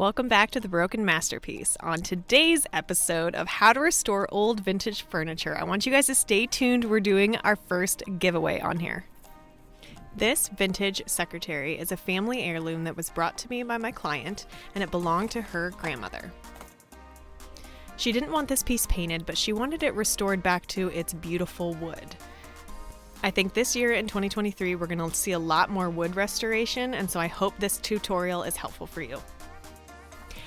Welcome back to The Broken Masterpiece. On today's episode of How to Restore Old Vintage Furniture, I want you guys to stay tuned. We're doing our first giveaway on here. This vintage secretary is a family heirloom that was brought to me by my client, and it belonged to her grandmother. She didn't want this piece painted, but she wanted it restored back to its beautiful wood. I think this year in 2023, we're going to see a lot more wood restoration, and so I hope this tutorial is helpful for you.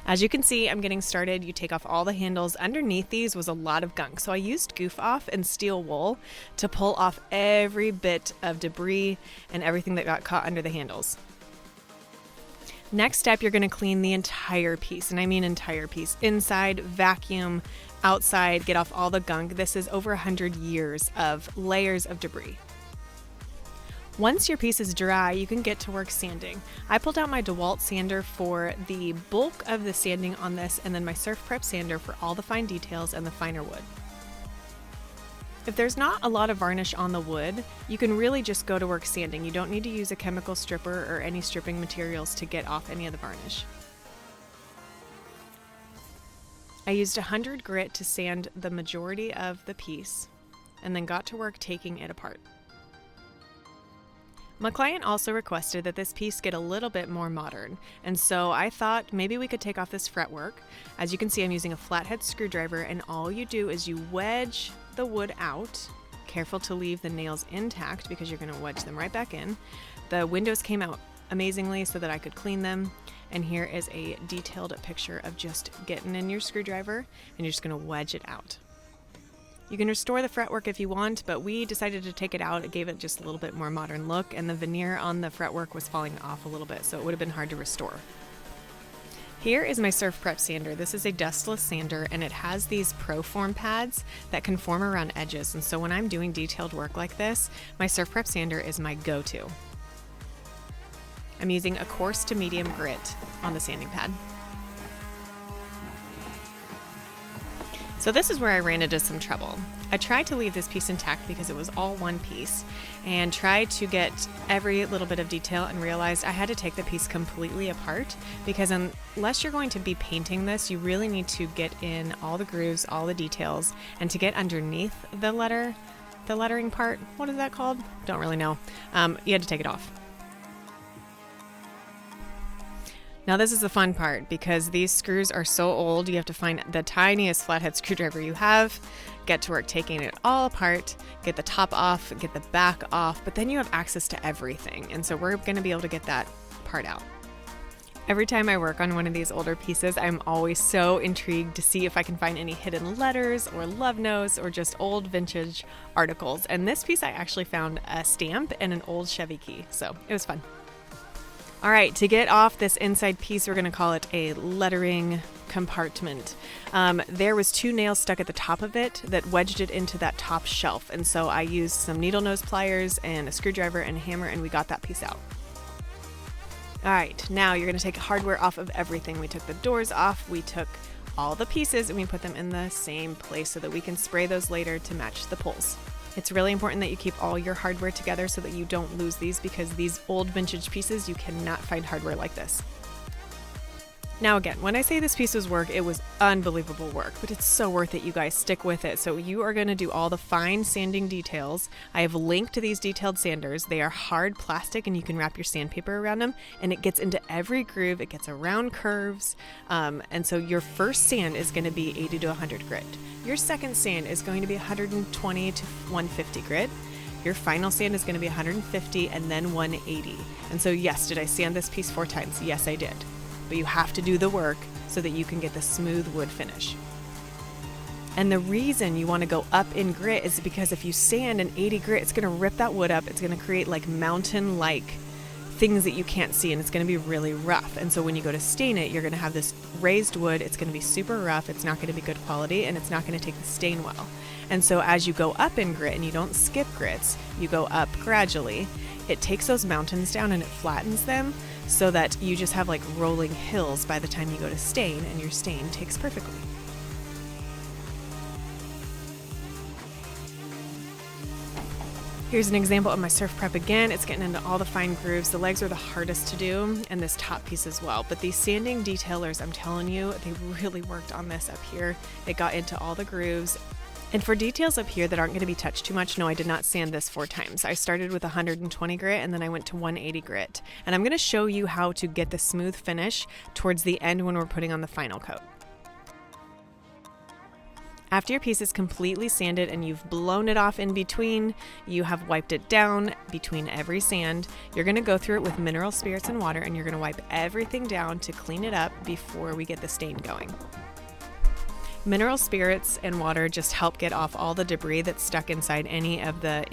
As you can see, I'm getting started. You take off all the handles. Underneath these was a lot of gunk, so I used Goof Off and steel wool to pull off every bit of debris and everything that got caught under the handles. Next step, you're going to clean the entire piece, and I mean entire piece. Inside, vacuum, outside, get off all the gunk. This is over 100 years of layers of debris. Once your piece is dry, you can get to work sanding. I pulled out my DeWalt sander for the bulk of the sanding on this, and then my Surf Prep sander for all the fine details and the finer wood. If there's not a lot of varnish on the wood, you can really just go to work sanding. You don't need to use a chemical stripper or any stripping materials to get off any of the varnish. I used 100 grit to sand the majority of the piece, and then got to work taking it apart. My client also requested that this piece get a little bit more modern, and so I thought maybe we could take off this fretwork. As you can see, I'm using a flathead screwdriver, and all you do is you wedge the wood out. Careful to leave the nails intact because you're going to wedge them right back in. The windows came out amazingly so that I could clean them, and here is a detailed picture of just getting in your screwdriver, and you're just going to wedge it out. You can restore the fretwork if you want, but we decided to take it out. It gave it just a little bit more modern look, and the veneer on the fretwork was falling off a little bit, so it would have been hard to restore. Here is my Surf Prep sander. This is a dustless sander, and it has these ProForm pads that can form around edges, and so when I'm doing detailed work like this, my Surf Prep sander is my go-to. I'm using a coarse to medium grit on the sanding pad. So this is where I ran into some trouble. I tried to leave this piece intact because it was all one piece, and tried to get every little bit of detail, and realized I had to take the piece completely apart, because unless you're going to be painting this, you really need to get in all the grooves, all the details, and to get underneath the lettering part, what is that called? Don't really know. You had to take it off. Now this is the fun part, because these screws are so old, you have to find the tiniest flathead screwdriver you have, get to work taking it all apart, get the top off, get the back off, but then you have access to everything, and so we're going to be able to get that part out. Every time I work on one of these older pieces, I'm always so intrigued to see if I can find any hidden letters or love notes or just old vintage articles, and this piece I actually found a stamp and an old Chevy key, so it was fun. All right, to get off this inside piece, we're going to call it a lettering compartment. There was 2 nails stuck at the top of it that wedged it into that top shelf, and so I used some needle nose pliers and a screwdriver and a hammer, and we got that piece out. All right, now you're going to take hardware off of everything. We took the doors off, we took all the pieces, and we put them in the same place so that we can spray those later to match the pulls. It's really important that you keep all your hardware together so that you don't lose these, because these old vintage pieces, you cannot find hardware like this. Now again, when I say this piece was work, it was unbelievable work, but it's so worth it, you guys. Stick with it. So you are going to do all the fine sanding details. I have linked to these detailed sanders. They are hard plastic, and you can wrap your sandpaper around them, and it gets into every groove. It gets around curves. And so your first sand is going to be 80 to 100 grit. Your second sand is going to be 120 to 150 grit. Your final sand is going to be 150 and then 180. And so yes, did I sand this piece 4 times? Yes, I did. But you have to do the work so that you can get the smooth wood finish. And the reason you want to go up in grit is because if you sand an 80 grit, it's going to rip that wood up. It's going to create like mountain-like things that you can't see, and it's going to be really rough. And so when you go to stain it, you're going to have this raised wood. It's going to be super rough. It's not going to be good quality, and it's not going to take the stain well. And so as you go up in grit, and you don't skip grits, you go up gradually, it takes those mountains down and it flattens them, so that you just have like rolling hills by the time you go to stain, and your stain takes perfectly. Here's an example of my surf prep again. It's getting into all the fine grooves. The legs are the hardest to do, and this top piece as well. But these sanding detailers, I'm telling you, they really worked on this up here. It got into all the grooves. And for details up here that aren't going to be touched too much, no, I did not sand this 4 times. I started with 120 grit and then I went to 180 grit. And I'm going to show you how to get the smooth finish towards the end when we're putting on the final coat. After your piece is completely sanded and you've blown it off in between, you have wiped it down between every sand, you're going to go through it with mineral spirits and water, and you're going to wipe everything down to clean it up before we get the stain going. Mineral spirits and water just help get off all the debris that's stuck inside any of the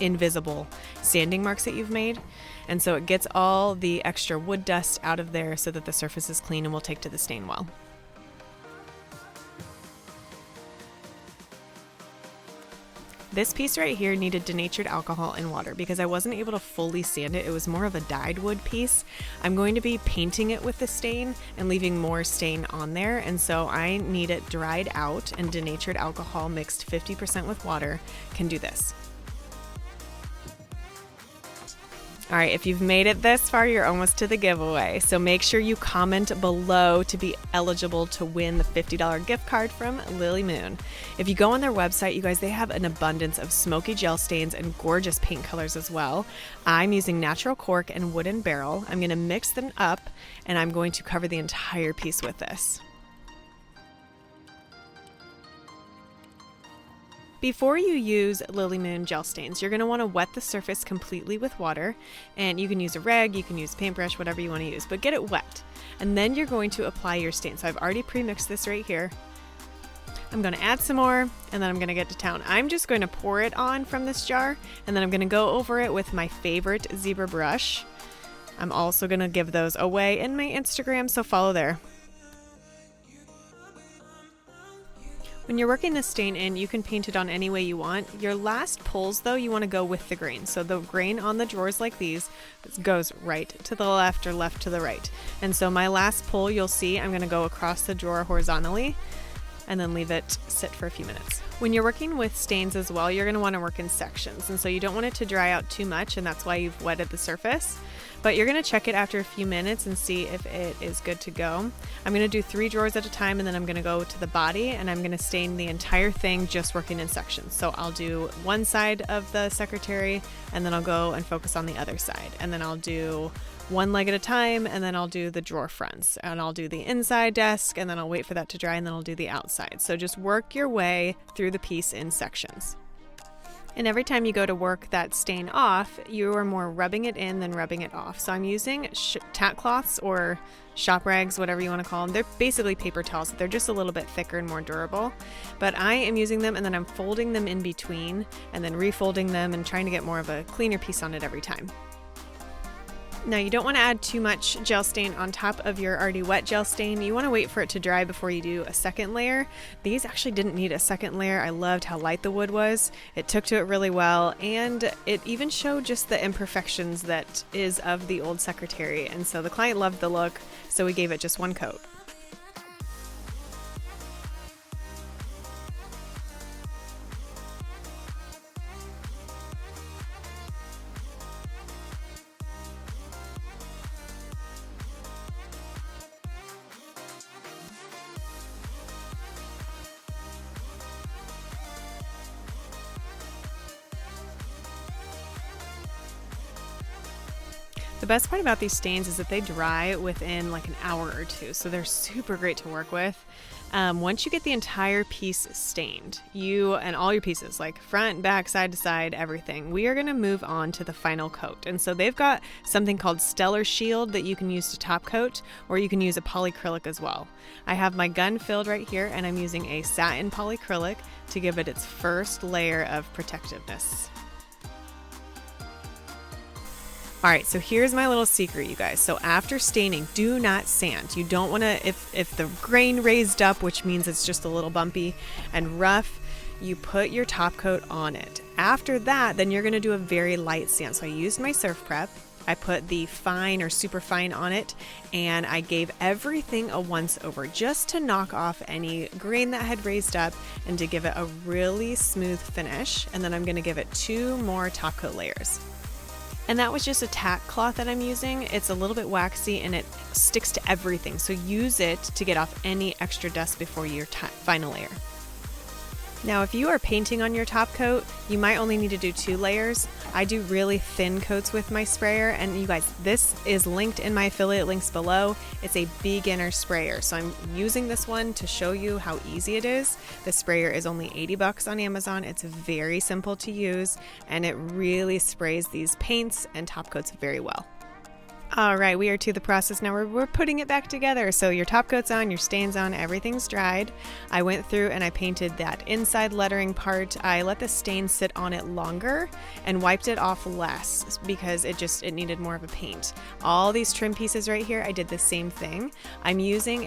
invisible sanding marks that you've made. And so it gets all the extra wood dust out of there so that the surface is clean and will take to the stain well. This piece right here needed denatured alcohol and water because I wasn't able to fully sand it. It was more of a dyed wood piece. I'm going to be painting it with the stain and leaving more stain on there, and so I need it dried out, and denatured alcohol mixed 50% with water can do this. All right, if you've made it this far, you're almost to the giveaway. So make sure you comment below to be eligible to win the $50 gift card from Lilly Moon. If you go on their website, you guys, they have an abundance of smoky gel stains and gorgeous paint colors as well. I'm using natural cork and wooden barrel. I'm going to mix them up, and I'm going to cover the entire piece with this. Before you use Lilly Moon gel stains, you're going to want to wet the surface completely with water, and you can use a rag, you can use a paintbrush, whatever you want to use, but get it wet. And then you're going to apply your stain. So I've already pre-mixed this right here. I'm going to add some more, and then I'm going to get to town. I'm just going to pour it on from this jar, and then I'm going to go over it with my favorite zebra brush. I'm also going to give those away in my Instagram, so follow there. When you're working the stain in, you can paint it on any way you want. Your last pulls, though, you want to go with the grain. So the grain on the drawers like these goes right to the left or left to the right. And so my last pull, you'll see I'm going to go across the drawer horizontally and then leave it sit for a few minutes. When you're working with stains as well, you're going to want to work in sections. And so you don't want it to dry out too much, and that's why you've wetted the surface. But you're going to check it after a few minutes and see if it is good to go. I'm going to do 3 drawers at a time, and then I'm going to go to the body, and I'm going to stain the entire thing just working in sections. So I'll do one side of the secretary, and then I'll go and focus on the other side. And then I'll do one leg at a time, and then I'll do the drawer fronts, and I'll do the inside desk, and then I'll wait for that to dry, and then I'll do the outside. So just work your way through the piece in sections. And every time you go to work that stain off, you are more rubbing it in than rubbing it off. So I'm using tack cloths or shop rags, whatever you want to call them. They're basically paper towels. They're just a little bit thicker and more durable. But I am using them, and then I'm folding them in between and then refolding them and trying to get more of a cleaner piece on it every time. Now, you don't want to add too much gel stain on top of your already wet gel stain. You want to wait for it to dry before you do a second layer. These actually didn't need a second layer. I loved how light the wood was. It took to it really well, and it even showed just the imperfections that is of the old secretary. And so the client loved the look, so we gave it just 1 coat. The best part about these stains is that they dry within like an hour or 2, so they're super great to work with. Once you get the entire piece stained, you and all your pieces, like front, back, side to side, everything, we are going to move on to the final coat. And so they've got something called Stellar Shield that you can use to top coat, or you can use a polyacrylic as well. I have my gun filled right here, and I'm using a satin polyacrylic to give it its first layer of protectiveness. All right, so here's my little secret, you guys. So after staining, do not sand. You don't want to, if the grain raised up, which means it's just a little bumpy and rough, you put your top coat on it. After that, then you're going to do a very light sand. So I used my surf prep, I put the fine or super fine on it, and I gave everything a once over just to knock off any grain that had raised up and to give it a really smooth finish. And then I'm going to give it 2 more top coat layers. And that was just a tack cloth that I'm using. It's a little bit waxy and it sticks to everything. So use it to get off any extra dust before your final layer. Now, if you are painting on your top coat, you might only need to do 2 layers. I do really thin coats with my sprayer, and you guys, this is linked in my affiliate links below. It's a beginner sprayer, so I'm using this one to show you how easy it is. The sprayer is only $80 on Amazon. It's very simple to use, and it really sprays these paints and top coats very well. All right, we are to the process now where we're putting it back together. So your top coat's on, your stain's on, everything's dried. I went through and I painted that inside lettering part. I let the stain sit on it longer and wiped it off less because it needed more of a paint. All these trim pieces right here, I did the same thing. I'm using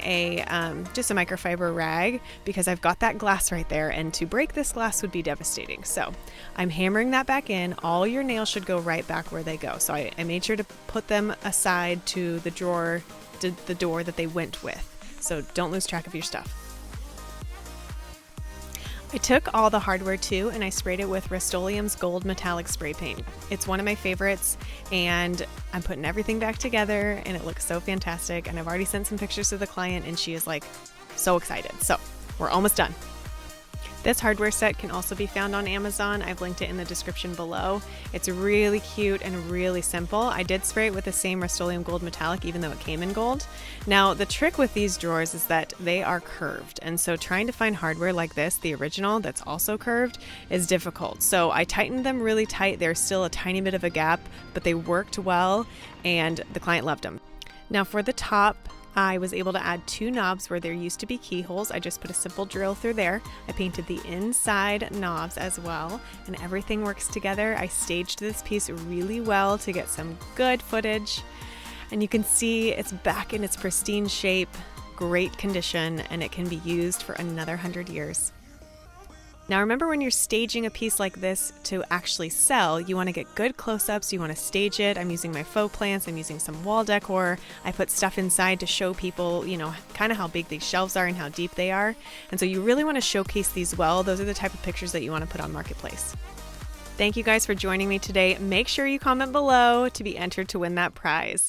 just a microfiber rag because I've got that glass right there, and to break this glass would be devastating. So I'm hammering that back in. All your nails should go right back where they go. So I made sure to put them aside to the door that they went with, so don't lose track of your stuff. I took all the hardware too and I sprayed it with Rust-Oleum's gold metallic spray paint. It's one of my favorites, and I'm putting everything back together and it looks so fantastic, and I've already sent some pictures to the client and she is like so excited. So we're almost done. This hardware set can also be found on Amazon. I've linked it in the description below. It's really cute and really simple. I did spray it with the same Rust-Oleum Gold Metallic even though it came in gold. Now the trick with these drawers is that they are curved, and so trying to find hardware like this, the original that's also curved, is difficult. So I tightened them really tight. There's still a tiny bit of a gap, but they worked well and the client loved them. Now for the top, I was able to add 2 knobs where there used to be keyholes. I just put a simple drill through there. I painted the inside knobs as well, and everything works together. I staged this piece really well to get some good footage, and you can see it's back in its pristine shape, great condition, and it can be used for another 100 years. Now remember, when you're staging a piece like this to actually sell, you want to get good close-ups, you want to stage it. I'm using my faux plants, I'm using some wall decor. I put stuff inside to show people, kind of how big these shelves are and how deep they are. And so you really want to showcase these well. Those are the type of pictures that you want to put on Marketplace. Thank you guys for joining me today. Make sure you comment below to be entered to win that prize.